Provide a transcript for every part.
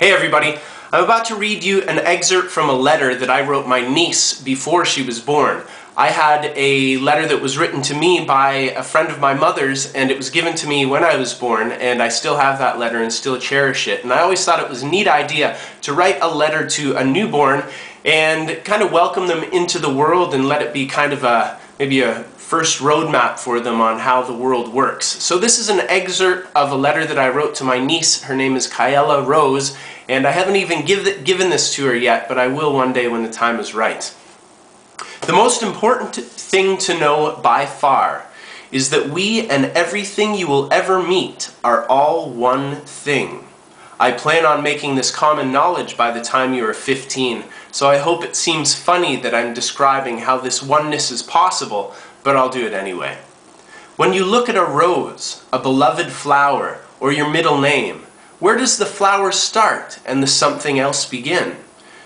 Hey everybody, I'm about to read you an excerpt from a letter that I wrote my niece before she was born. I had a letter that was written to me by a friend of my mother's, and it was given to me when I was born, and I still have that letter and still cherish it. And I always thought it was a neat idea to write a letter to a newborn and kind of welcome them into the world and let it be kind of maybe a first roadmap for them on how the world works. So this is an excerpt of a letter that I wrote to my niece. Her name is Kyala Rose, and I haven't even given this to her yet, but I will one day when the time is right. The most important thing to know by far is that we and everything you will ever meet are all one thing. I plan on making this common knowledge by the time you are 15, so I hope it seems funny that I'm describing how this oneness is possible, but I'll do it anyway. When you look at a rose, a beloved flower, or your middle name, where does the flower start and the something else begin?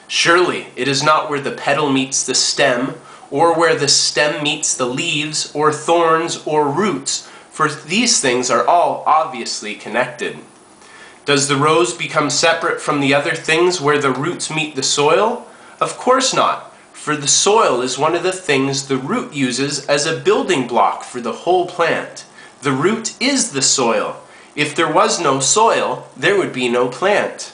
Surely it is not where the petal meets the stem, or where the stem meets the leaves, or thorns, or roots, for these things are all obviously connected. Does the rose become separate from the other things where the roots meet the soil? Of course not, for the soil is one of the things the root uses as a building block for the whole plant. The root is the soil. If there was no soil, there would be no plant.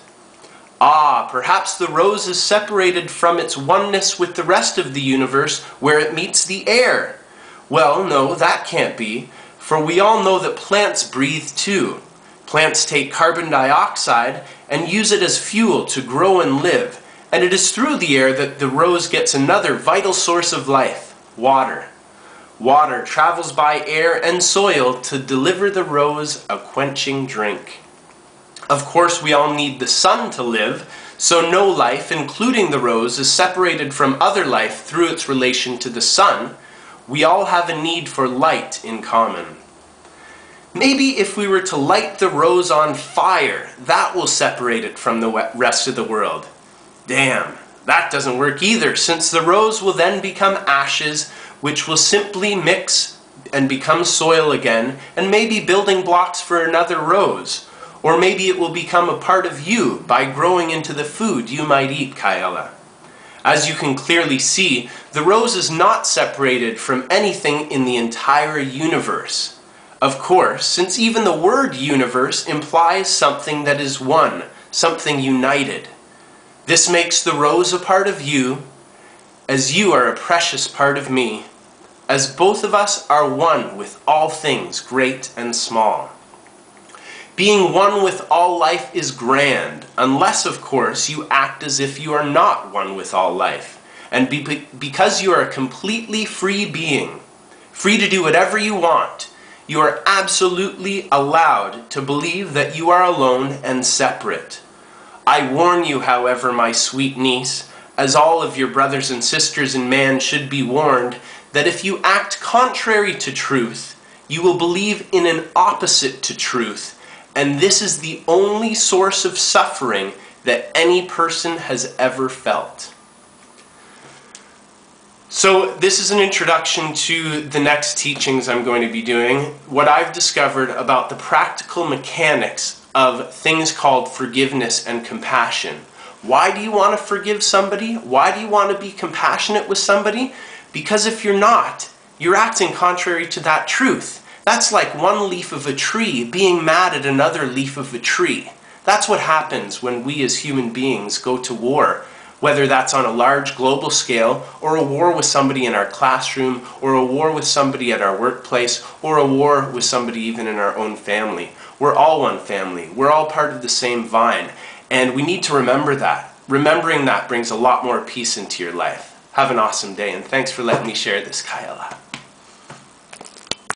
Ah, perhaps the rose is separated from its oneness with the rest of the universe where it meets the air. Well, no, that can't be, for we all know that plants breathe too. Plants take carbon dioxide and use it as fuel to grow and live, and it is through the air that the rose gets another vital source of life, water. Water travels by air and soil to deliver the rose a quenching drink. Of course, we all need the sun to live, so no life, including the rose, is separated from other life through its relation to the sun. We all have a need for light in common. Maybe if we were to light the rose on fire, that will separate it from the rest of the world. Damn, that doesn't work either, since the rose will then become ashes, which will simply mix and become soil again, and maybe building blocks for another rose. Or maybe it will become a part of you by growing into the food you might eat, Kyala. As you can clearly see, the rose is not separated from anything in the entire universe. Of course, since even the word universe implies something that is one, something united. This makes the rose a part of you, as you are a precious part of me, as both of us are one with all things great and small. Being one with all life is grand, unless, of course, you act as if you are not one with all life. And because you are a completely free being, free to do whatever you want, you are absolutely allowed to believe that you are alone and separate. I warn you, however, my sweet niece, as all of your brothers and sisters in man should be warned, that if you act contrary to truth, you will believe in an opposite to truth, and this is the only source of suffering that any person has ever felt. So this is an introduction to the next teachings I'm going to be doing, what I've discovered about the practical mechanics of things called forgiveness and compassion. Why do you want to forgive somebody? Why do you want to be compassionate with somebody? Because if you're not, you're acting contrary to that truth. That's like one leaf of a tree being mad at another leaf of a tree. That's what happens when we as human beings go to war, whether that's on a large global scale, or a war with somebody in our classroom, or a war with somebody at our workplace, or a war with somebody even in our own family. We're all one family. We're all part of the same vine, and we need to remember that. Remembering that brings a lot more peace into your life. Have an awesome day, and thanks for letting me share this, Kyala.